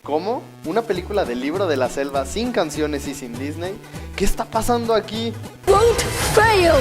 ¿Cómo? ¿Una película del libro de la selva sin canciones y sin Disney? ¿Qué está pasando aquí? Won't fail.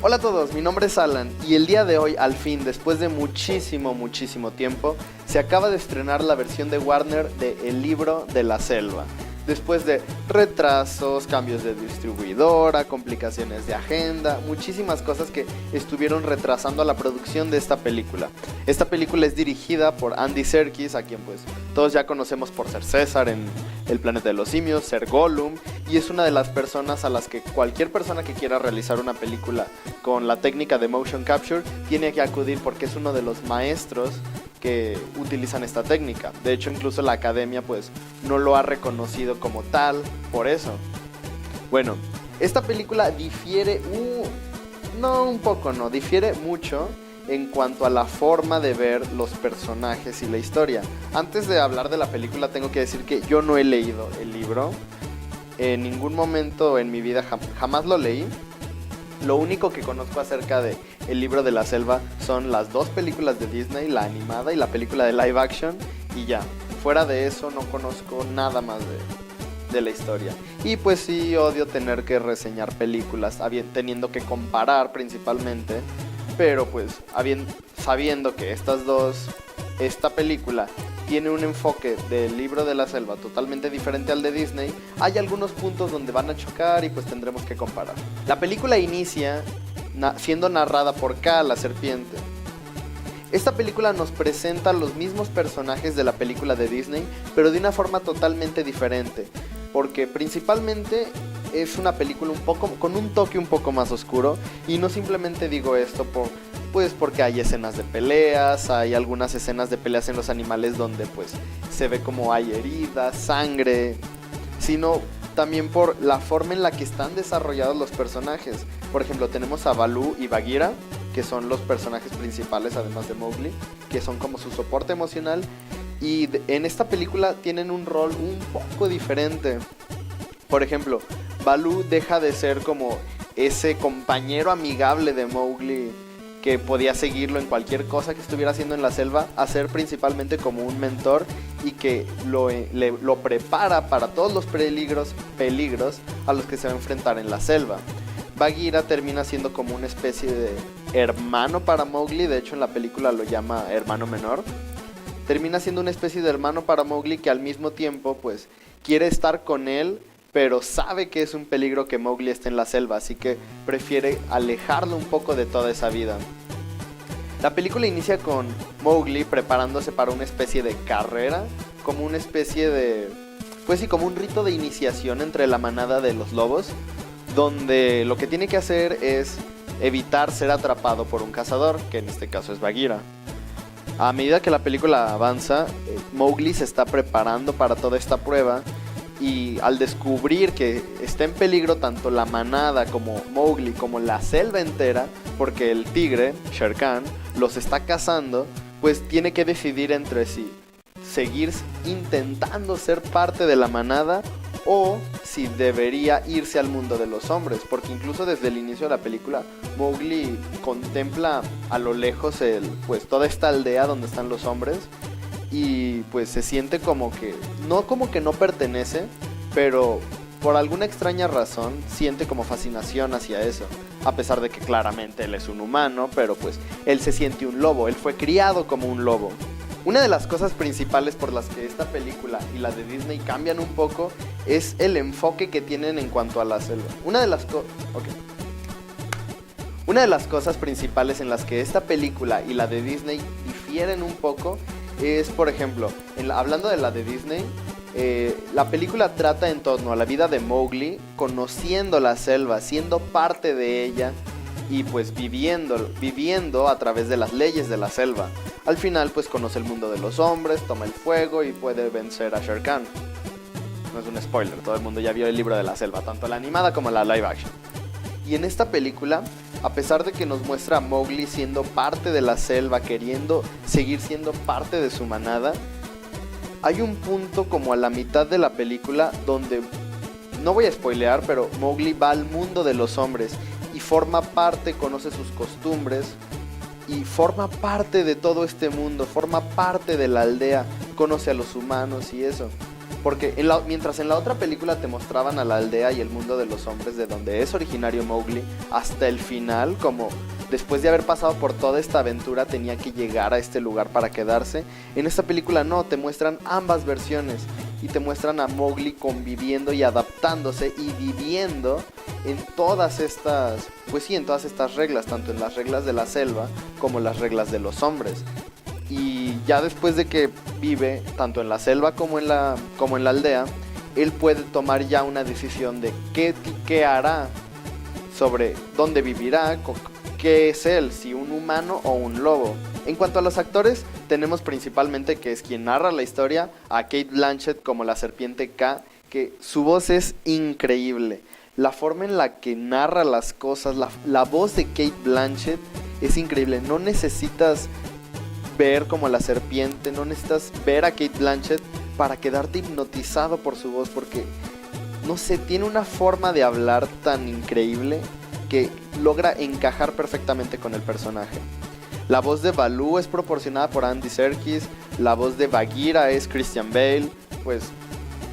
Hola a todos, mi nombre es Alan y el día de hoy, al fin, después de muchísimo tiempo, se acaba de estrenar la versión de Warner de El libro de la selva. Después de retrasos, cambios de distribuidora, complicaciones de agenda, muchísimas cosas que estuvieron retrasando a la producción de esta película. Esta película es dirigida por Andy Serkis, a quien pues todos ya conocemos por ser César en El planeta de los simios, ser Gollum, y es una de las personas a las que cualquier persona que quiera realizar una película con la técnica de motion capture tiene que acudir porque es uno de los maestros que utilizan esta técnica. De hecho, incluso la academia pues no lo ha reconocido como tal por eso. Bueno, esta película difiere difiere mucho en cuanto a la forma de ver los personajes y la historia. Antes de hablar de la película tengo que decir que yo no he leído el libro. En ningún momento en mi vida jamás lo leí. Lo único que conozco acerca de El libro de la selva son las dos películas de Disney, la animada y la película de live action, y ya. Fuera de eso no conozco nada más de la historia. Y pues sí odio tener que reseñar películas, teniendo que comparar principalmente, pero pues sabiendo que esta película tiene un enfoque del libro de la selva totalmente diferente al de Disney, hay algunos puntos donde van a chocar y pues tendremos que comparar. La película inicia siendo narrada por Kaa, la serpiente. Esta película nos presenta los mismos personajes de la película de Disney, pero de una forma totalmente diferente, porque principalmente es una película con un toque un poco más oscuro, y no simplemente digo esto porque hay escenas de peleas, hay algunas escenas de peleas en los animales donde pues se ve como hay heridas, sangre, sino también por la forma en la que están desarrollados los personajes. Por ejemplo, tenemos a Baloo y Bagheera, que son los personajes principales además de Mowgli, que son como su soporte emocional, y en esta película tienen un rol un poco diferente. Por ejemplo, Baloo deja de ser como ese compañero amigable de Mowgli que podía seguirlo en cualquier cosa que estuviera haciendo en la selva, a ser principalmente como un mentor y que lo prepara para todos los peligros a los que se va a enfrentar en la selva. Bagheera termina siendo como una especie de hermano para Mowgli, de hecho en la película lo llama hermano menor. Termina siendo una especie de hermano para Mowgli que al mismo tiempo pues quiere estar con él, pero sabe que es un peligro que Mowgli esté en la selva, así que prefiere alejarlo un poco de toda esa vida. La película inicia con Mowgli preparándose para una especie de carrera, como una especie de, pues sí, como un rito de iniciación entre la manada de los lobos, donde lo que tiene que hacer es evitar ser atrapado por un cazador, que en este caso es Bagheera. A medida que la película avanza, Mowgli se está preparando para toda esta prueba, y al descubrir que está en peligro tanto la manada como Mowgli como la selva entera, porque el tigre, Shere Khan, los está cazando, pues tiene que decidir entre si seguir intentando ser parte de la manada o si debería irse al mundo de los hombres, porque incluso desde el inicio de la película Mowgli contempla a lo lejos pues toda esta aldea donde están los hombres, y pues se siente como que no pertenece, pero por alguna extraña razón siente como fascinación hacia eso, a pesar de que claramente él es un humano, pero pues él se siente un lobo, él fue criado como un lobo. Una de las cosas principales por las que esta película y la de Disney cambian un poco es el enfoque que tienen en cuanto a la selva. Una de las cosas principales en las que esta película y la de Disney difieren un poco es, por ejemplo, hablando de la de Disney, la película trata en torno a la vida de Mowgli, conociendo la selva, siendo parte de ella y pues viviendo a través de las leyes de la selva. Al final pues conoce el mundo de los hombres, toma el fuego y puede vencer a Shere Khan. No es un spoiler, todo el mundo ya vio el libro de la selva, tanto la animada como la live action. Y en esta película, a pesar de que nos muestra a Mowgli siendo parte de la selva, queriendo seguir siendo parte de su manada, hay un punto como a la mitad de la película donde, no voy a spoilear, pero Mowgli va al mundo de los hombres y forma parte, conoce sus costumbres y forma parte de todo este mundo, forma parte de la aldea, conoce a los humanos y eso. Porque mientras en la otra película te mostraban a la aldea y el mundo de los hombres de donde es originario Mowgli, hasta el final, como después de haber pasado por toda esta aventura tenía que llegar a este lugar para quedarse, en esta película no, te muestran ambas versiones y te muestran a Mowgli conviviendo y adaptándose y viviendo en todas estas, pues sí, en todas estas reglas, tanto en las reglas de la selva como las reglas de los hombres. Y ya después de que vive tanto en la selva como en la aldea, él puede tomar ya una decisión de qué hará, sobre dónde vivirá, qué es él, si un humano o un lobo. En cuanto a los actores, tenemos principalmente, que es quien narra la historia, a Cate Blanchett como la serpiente K, que su voz es increíble. La forma en la que narra las cosas, la voz de Cate Blanchett es increíble. No necesitas ver como la serpiente, no necesitas ver a Cate Blanchett para quedarte hipnotizado por su voz, porque, no sé, tiene una forma de hablar tan increíble que logra encajar perfectamente con el personaje. La voz de Baloo es proporcionada por Andy Serkis, la voz de Bagheera es Christian Bale, pues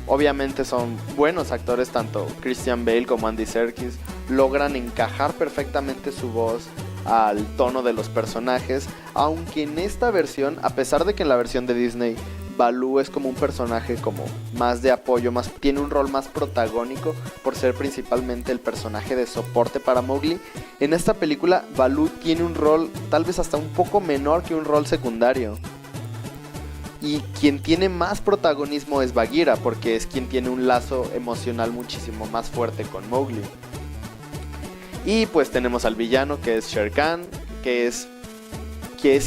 obviamente son buenos actores, tanto Christian Bale como Andy Serkis, logran encajar perfectamente su voz al tono de los personajes, aunque en esta versión, a pesar de que en la versión de Disney Baloo es como un personaje como más de apoyo, tiene un rol más protagónico por ser principalmente el personaje de soporte para Mowgli, en esta película Baloo tiene un rol tal vez hasta un poco menor que un rol secundario. Y quien tiene más protagonismo es Bagheera, porque es quien tiene un lazo emocional muchísimo más fuerte con Mowgli. Y pues tenemos al villano, que es Shere Khan, que es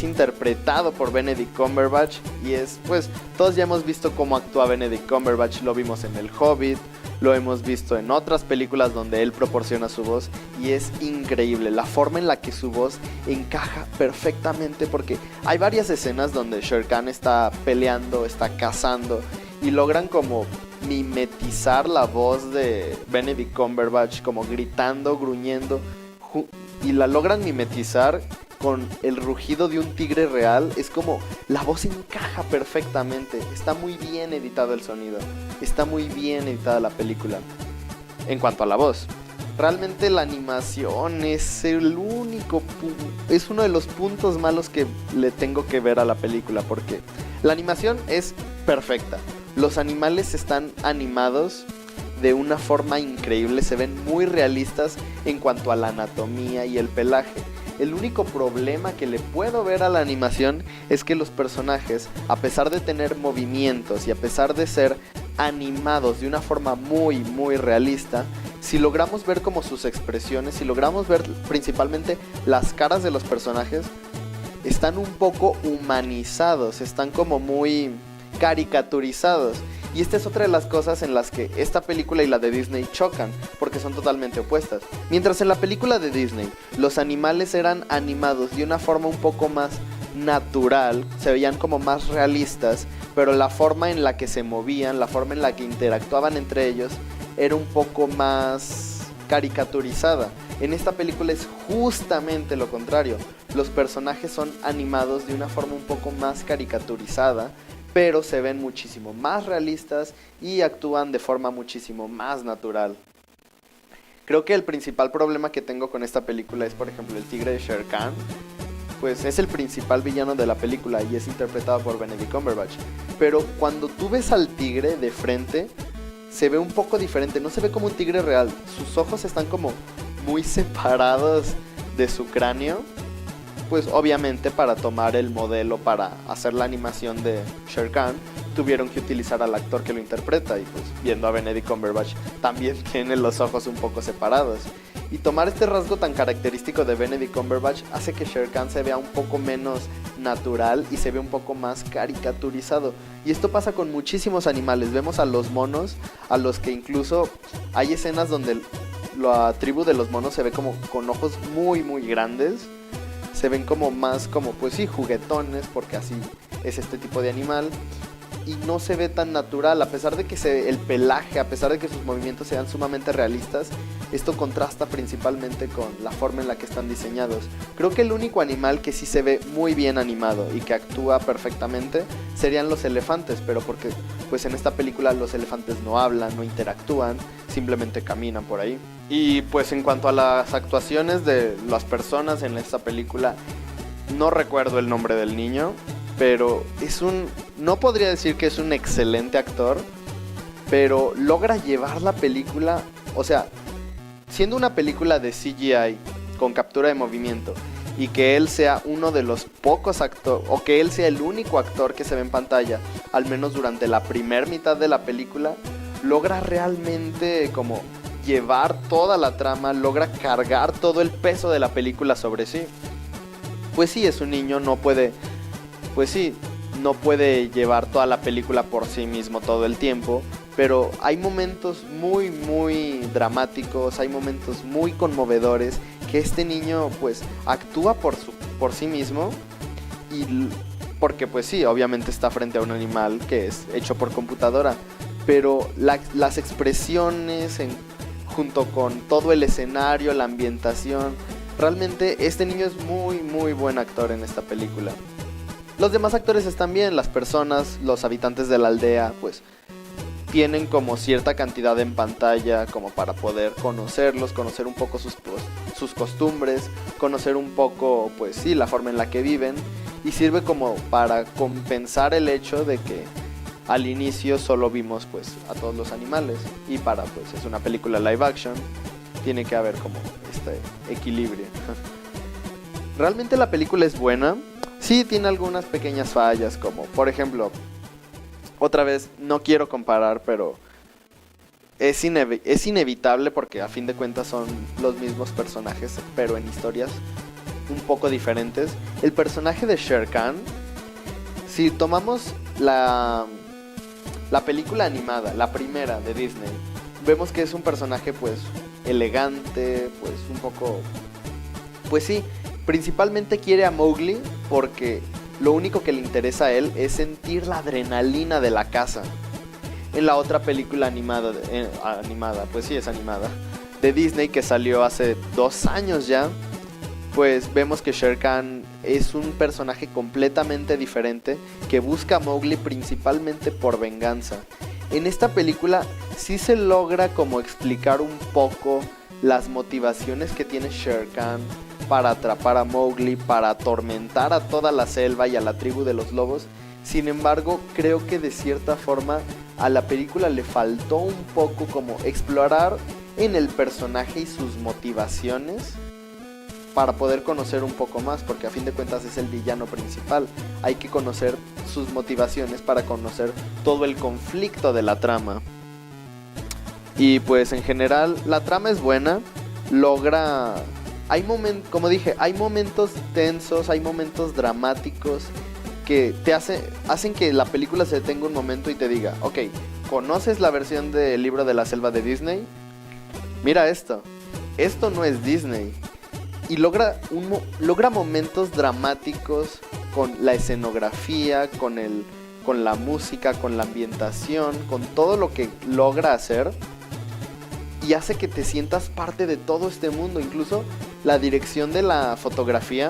interpretado por Benedict Cumberbatch. Y pues todos ya hemos visto cómo actúa Benedict Cumberbatch. Lo vimos en El Hobbit, lo hemos visto en otras películas donde él proporciona su voz. Y es increíble la forma en la que su voz encaja perfectamente, porque hay varias escenas donde Shere Khan está peleando, está cazando, y logran como mimetizar la voz de Benedict Cumberbatch, como gritando, gruñendo, y la logran mimetizar con el rugido de un tigre real. Es como la voz encaja perfectamente. Está muy bien editado el sonido, está muy bien editada la película. En cuanto a la voz, realmente la animación es es uno de los puntos malos que le tengo que ver a la película, porque la animación es perfecta. Los animales están animados de una forma increíble, se ven muy realistas en cuanto a la anatomía y el pelaje. El único problema que le puedo ver a la animación es que los personajes, a pesar de tener movimientos y a pesar de ser animados de una forma muy realista, si logramos ver como sus expresiones, si logramos ver principalmente las caras de los personajes, están un poco humanizados, están como muy caricaturizados. Y esta es otra de las cosas en las que esta película y la de Disney chocan, porque son totalmente opuestas. Mientras en la película de Disney los animales eran animados de una forma un poco más natural, se veían como más realistas, pero la forma en la que se movían, la forma en la que interactuaban entre ellos era un poco más caricaturizada. En esta película es justamente lo contrario. Los personajes son animados de una forma un poco más caricaturizada, pero se ven muchísimo más realistas y actúan de forma muchísimo más natural. Creo que el principal problema que tengo con esta película es, por ejemplo, el tigre de Shere Khan. Pues es el principal villano de la película y es interpretado por Benedict Cumberbatch. Pero cuando tú ves al tigre de frente, se ve un poco diferente, no se ve como un tigre real. Sus ojos están como muy separados de su cráneo. Pues obviamente para tomar el modelo para hacer la animación de Shere Khan tuvieron que utilizar al actor que lo interpreta, y pues viendo a Benedict Cumberbatch también tiene los ojos un poco separados. Y tomar este rasgo tan característico de Benedict Cumberbatch hace que Shere Khan se vea un poco menos natural y se ve un poco más caricaturizado. Y esto pasa con muchísimos animales. Vemos a los monos, a los que incluso hay escenas donde la tribu de los monos se ve como con ojos muy grandes. Se ven como más, como pues sí, juguetones, porque así es este tipo de animal. y no se ve tan natural, a pesar de que el pelaje, a pesar de que sus movimientos sean sumamente realistas, esto contrasta principalmente con la forma en la que están diseñados. Creo que el único animal que sí se ve muy bien animado y que actúa perfectamente serían los elefantes, pero porque pues en esta película los elefantes no hablan, no interactúan, simplemente caminan por ahí. Y pues en cuanto a las actuaciones de las personas en esta película, no recuerdo el nombre del niño, pero no podría decir que es un excelente actor, pero logra llevar la película, o sea, siendo una película de CGI con captura de movimiento y que él sea uno de los pocos actores, o que él sea el único actor que se ve en pantalla, al menos durante la primera mitad de la película, logra realmente como llevar toda la trama, logra cargar todo el peso de la película sobre sí. Pues sí, es un niño, no puede llevar toda la película por sí mismo todo el tiempo, pero hay momentos muy muy dramáticos, hay momentos muy conmovedores que este niño pues actúa por sí mismo, y porque pues sí, obviamente está frente a un animal que es hecho por computadora, pero las expresiones junto con todo el escenario, la ambientación, realmente este niño es muy muy buen actor en esta película. Los demás actores están bien, las personas, los habitantes de la aldea, pues tienen como cierta cantidad en pantalla como para poder conocerlos, conocer un poco sus costumbres, conocer un poco, pues sí, la forma en la que viven, y sirve como para compensar el hecho de que al inicio solo vimos pues a todos los animales, y pues es una película live action, tiene que haber como este equilibrio. Realmente la película es buena. Sí, tiene algunas pequeñas fallas, como por ejemplo, otra vez, no quiero comparar, pero es inevitable porque a fin de cuentas son los mismos personajes, pero en historias un poco diferentes. El personaje de Shere Khan, si tomamos la película animada, la primera de Disney, vemos que es un personaje pues elegante, pues un poco, pues sí, principalmente quiere a Mowgli porque lo único que le interesa a él es sentir la adrenalina de la caza. En la otra película animada, pues sí es animada, de Disney, que salió hace 2 años ya, pues vemos que Shere Khan es un personaje completamente diferente que busca a Mowgli principalmente por venganza. En esta película sí se logra como explicar un poco las motivaciones que tiene Shere Khan para atrapar a Mowgli, para atormentar a toda la selva y a la tribu de los lobos. Sin embargo, creo que de cierta forma a la película le faltó un poco como explorar en el personaje y sus motivaciones para poder conocer un poco más, porque a fin de cuentas es el villano principal. Hay que conocer sus motivaciones para conocer todo el conflicto de la trama. Y pues en general la trama es buena, logra... como dije, hay momentos tensos, hay momentos dramáticos que te hacen que la película se detenga un momento y te diga, ok, ¿conoces la versión del libro de la selva de Disney? Mira esto no es Disney. Y logra momentos dramáticos con la escenografía, con la música, con la ambientación, con todo lo que logra hacer, y hace que te sientas parte de todo este mundo. Incluso la dirección de la fotografía,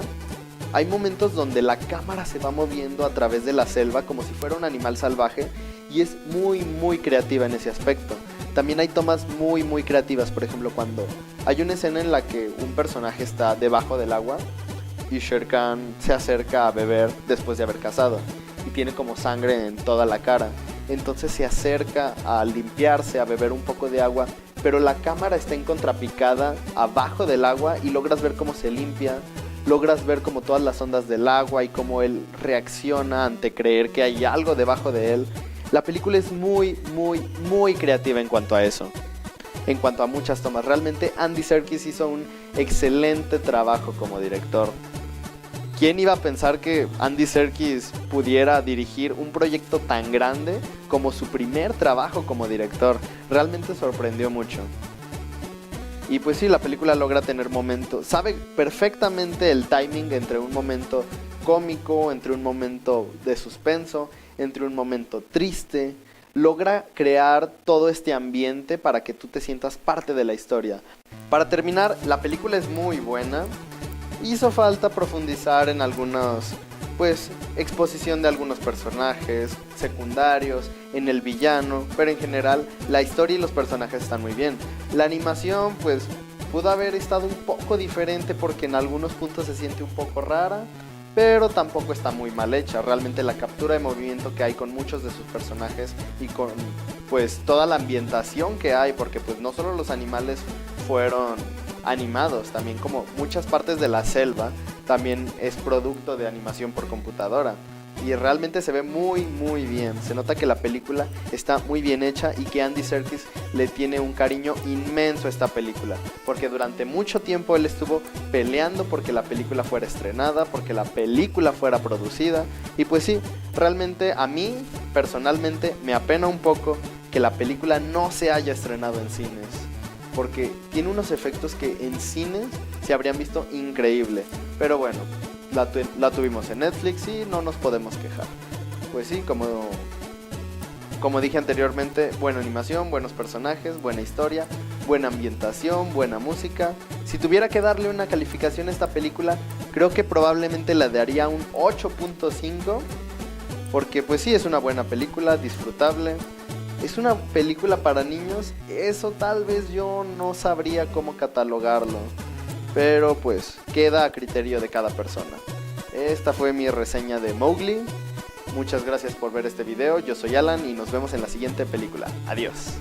hay momentos donde la cámara se va moviendo a través de la selva como si fuera un animal salvaje, y es muy muy creativa en ese aspecto. También hay tomas muy muy creativas, por ejemplo cuando hay una escena en la que un personaje está debajo del agua y Shere Khan se acerca a beber después de haber cazado y tiene como sangre en toda la cara, entonces se acerca a limpiarse, a beber un poco de agua, pero la cámara está en contrapicada abajo del agua y logras ver cómo se limpia, logras ver como todas las ondas del agua y cómo él reacciona ante creer que hay algo debajo de él. La película es muy, muy, muy creativa en cuanto a eso. En cuanto a muchas tomas. Realmente Andy Serkis hizo un excelente trabajo como director. ¿Quién iba a pensar que Andy Serkis pudiera dirigir un proyecto tan grande como su primer trabajo como director? Realmente sorprendió mucho. Y pues sí, la película logra tener momentos. Sabe perfectamente el timing entre un momento cómico, entre un momento de suspenso, entre un momento triste, logra crear todo este ambiente para que tú te sientas parte de la historia. Para terminar, la película es muy buena. Hizo falta profundizar en algunos, pues, exposición de algunos personajes secundarios, en el villano, pero en general la historia y los personajes están muy bien. La animación, pues, pudo haber estado un poco diferente porque en algunos puntos se siente un poco rara, pero tampoco está muy mal hecha. Realmente la captura de movimiento que hay con muchos de sus personajes y con, pues, toda la ambientación que hay, porque pues no solo los animales fueron animados, también como muchas partes de la selva también es producto de animación por computadora y realmente se ve muy bien. Se nota que la película está muy bien hecha y que Andy Serkis le tiene un cariño inmenso a esta película, porque durante mucho tiempo él estuvo peleando porque la película fuera estrenada, porque la película fuera producida, y pues sí, realmente a mí personalmente me apena un poco que la película no se haya estrenado en cines, porque tiene unos efectos que en cines se habrían visto increíble. Pero bueno, la tuvimos en Netflix y no nos podemos quejar. Pues sí, como dije anteriormente, buena animación, buenos personajes, buena historia, buena ambientación, buena música. Si tuviera que darle una calificación a esta película, creo que probablemente le daría un 8.5, porque pues sí, es una buena película, disfrutable. ¿Es una película para niños? Eso tal vez yo no sabría cómo catalogarlo, pero pues queda a criterio de cada persona. Esta fue mi reseña de Mowgli. Muchas gracias por ver este video, yo soy Alan y nos vemos en la siguiente película. Adiós.